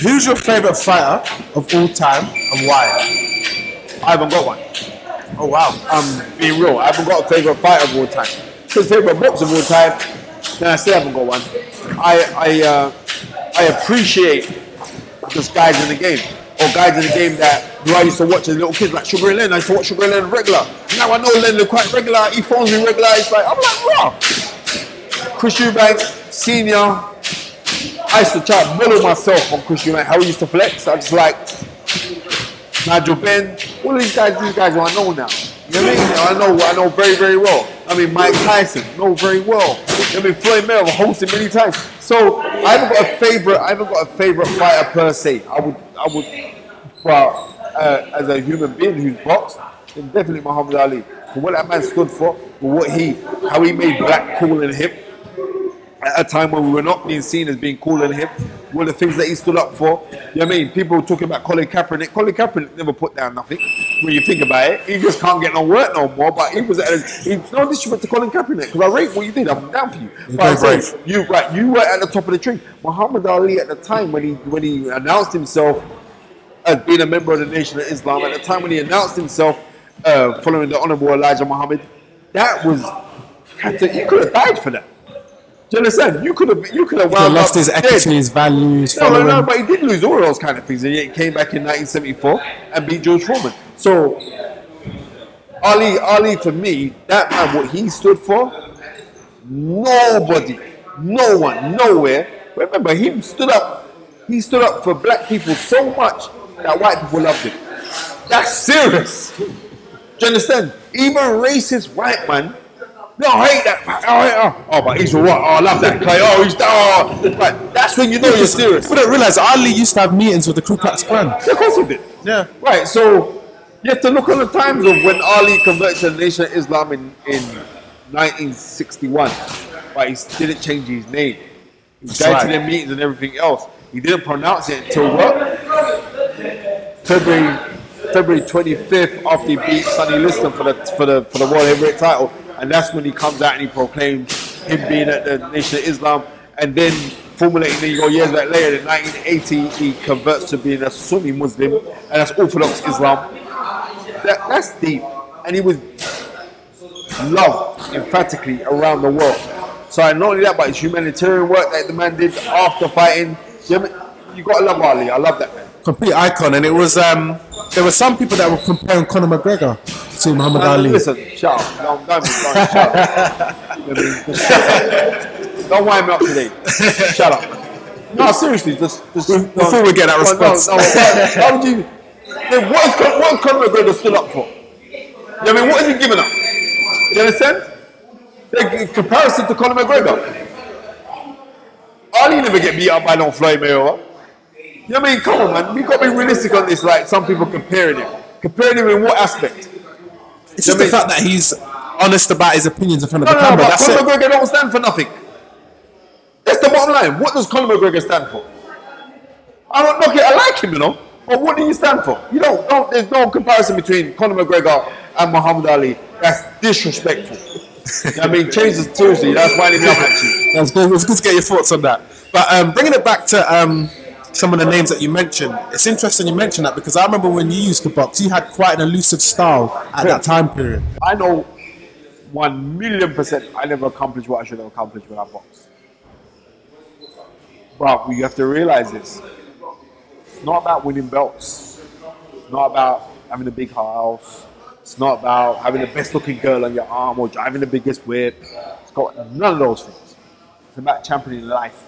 Who's your favourite fighter of all time and why? I haven't got one. Oh wow. I'm being real. I haven't got a favourite fighter of all time. His favourite boxer of all time, then I still haven't got one. I appreciate just guys in the game. Or guys in the game that I used to watch as little kids, like Sugar Ray Leonard. I used to watch Sugar Ray Leonard regular. Now I know Leonard quite regular. He phones me regular. It's like, I'm like, raw. Chris Eubank, senior. I used to try to model myself on Chris Eubank, how he used to flex. I just like Nigel Benn. All of these guys who I know now. You know what I mean? I know very, very well. I mean, Mike Tyson, know very well. I mean, Floyd Mayweather, I've hosted many times. So I haven't got a favorite fighter per se. I would, well, as a human being who's boxed, then definitely Muhammad Ali. For what that man stood for how he made black cool and hip at a time when we were not being seen as being cool and hip. One of the things that he stood up for. You know what I mean? People were talking about Colin Kaepernick. Colin Kaepernick never put down nothing. When you think about it, he just can't get no work no more. But he was no disrespect to Colin Kaepernick, because I rate what you did. I'm down for you. But you were at the top of the tree. Muhammad Ali at the time when he announced himself as being a member of the Nation of Islam, at the time when he announced himself following the Honourable Elijah Muhammad, that was you could have died for that. Do you understand? You could have lost his equity, his values. No, but he did lose all of those kind of things, and yet he came back in 1974 and beat George Foreman. So Ali, for me, that man, what he stood for, nobody, no one, nowhere. Remember, he stood up for black people so much that white people loved him. That's serious. Do you understand? Even racist white man. No, I hate that. Oh, but he's alright. Oh, I love that guy. Oh, he's right. That's when you know you're serious. People don't realise Ali used to have meetings with the Ku Klux Klan. Yeah, of course he did. Yeah. Right. So you have to look on the times of when Ali converted to the Nation of Islam in 1961. But he didn't change his name. He was going to their meetings and everything else. He didn't pronounce it until what? February 25th, after he beat Sonny Liston for the World Heavyweight title. And that's when he comes out and he proclaims him being at the Nation of Islam. And then formulating, then you go years back later, in 1980, he converts to being a Sunni Muslim, and that's Orthodox Islam. That's deep. And he was loved emphatically around the world. So not only that, but his humanitarian work that the man did after fighting. You got to love Ali. I love that man. Complete icon. And it was, there were some people that were comparing Conor McGregor to Muhammad Ali. Listen, shut up. Don't shut up. Don't wind me up today. Shut up. No, seriously, just before we get that response. How would you? What Conor McGregor stood up for? You know what I mean? What has he given up? You understand? In comparison to Conor McGregor, Ali never get beat up by no Floyd Mayweather. You know what I mean? Come on, man. We got to be realistic on this. Like some people comparing him. Comparing him in what aspect? It's just the fact that he's honest about his opinions in front of the camera. But Conor McGregor don't stand for nothing. That's the bottom line. What does Conor McGregor stand for? I don't knock it. I like him, you know. But what do you stand for? You don't. There's no comparison between Conor McGregor and Muhammad Ali. That's disrespectful. You know what I mean? Change the seriously. That's why they come at you. That's good. It's good to get your thoughts on that. But bringing it back to some of the names that you mentioned, it's interesting you mentioned that, because I remember when you used to box, you had quite an elusive style at that time period. I know 1,000,000% I never accomplished what I should have accomplished when I boxed. But you have to realize this. It's not about winning belts. It's not about having a big house. It's not about having the best looking girl on your arm or driving the biggest whip. It's got none of those things. It's about championing life.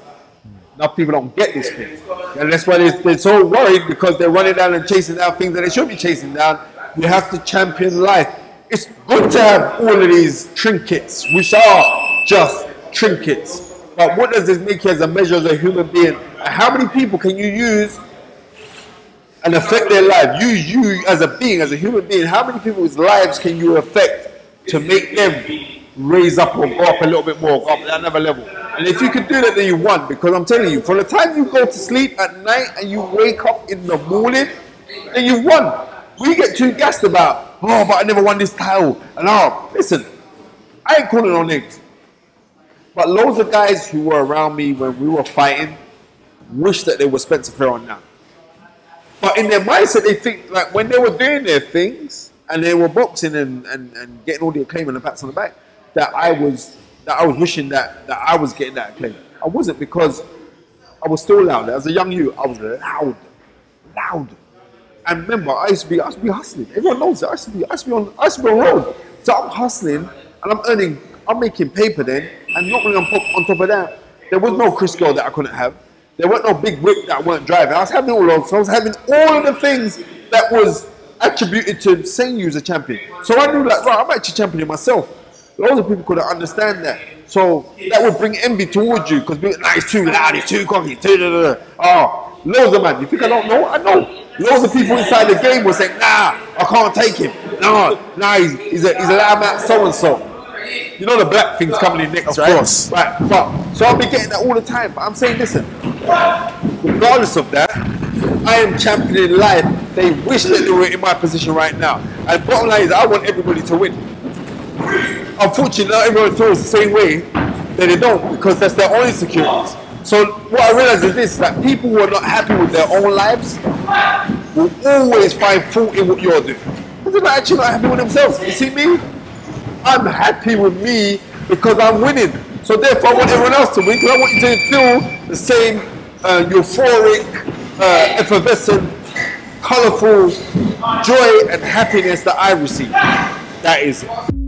Enough people don't get this thing. And that's why they're so worried, because they're running down and chasing down things that they should be chasing down. We have to champion life. It's good to have all of these trinkets, which are just trinkets. But what does this make you as a measure as a human being? And how many people can you use and affect their life? You as a being, as a human being, how many people's lives can you affect to make them raise up or go up a little bit more, go up to another level? And if you could do that, then you won. Because I'm telling you, from the time you go to sleep at night and you wake up in the morning, then you won. We get too gassed about, oh, but I never won this title. And listen, I ain't calling no names. But loads of guys who were around me when we were fighting, wish that they were Spencer Fearon now. But in their mindset, they think like when they were doing their things and they were boxing and getting all the acclaim and the pats on the back, that I was wishing that I was getting that acclaim. I wasn't, because I was still loud. As a young youth, I was loud. And remember, I used to be hustling. Everyone knows it. I used to be on road. So I'm hustling and I'm making paper then. And not only on top of that, there was no Chris girl that I couldn't have. There weren't no big whip that I weren't driving. I was having all of, so I was having all of the things that was attributed to saying you was a champion. So I knew like, right, I'm actually championing myself. Loads of people couldn't understand that. So that would bring envy towards you, because people, nah, he's too loud, he's too cocky, too da, da, da. Oh, loads of man. You think I don't know? I know. Loads of people inside the game were saying, nah, I can't take him. Nah, he's a loud man, so and so. You know the black thing's coming in next, right? Of course. Right, but so I'll be getting that all the time. But I'm saying, listen, regardless of that, I am championing life. They wish that they were in my position right now. And bottom line is, I want everybody to win. Unfortunately, not everyone feels the same way, that they don't, because that's their own insecurities. So what I realize is this, that people who are not happy with their own lives will always find fault in what you're doing. Because they're actually not happy with themselves. You see me? I'm happy with me because I'm winning. So therefore I want everyone else to win, because I want you to feel the same euphoric, effervescent, colourful joy and happiness that I receive. That is it.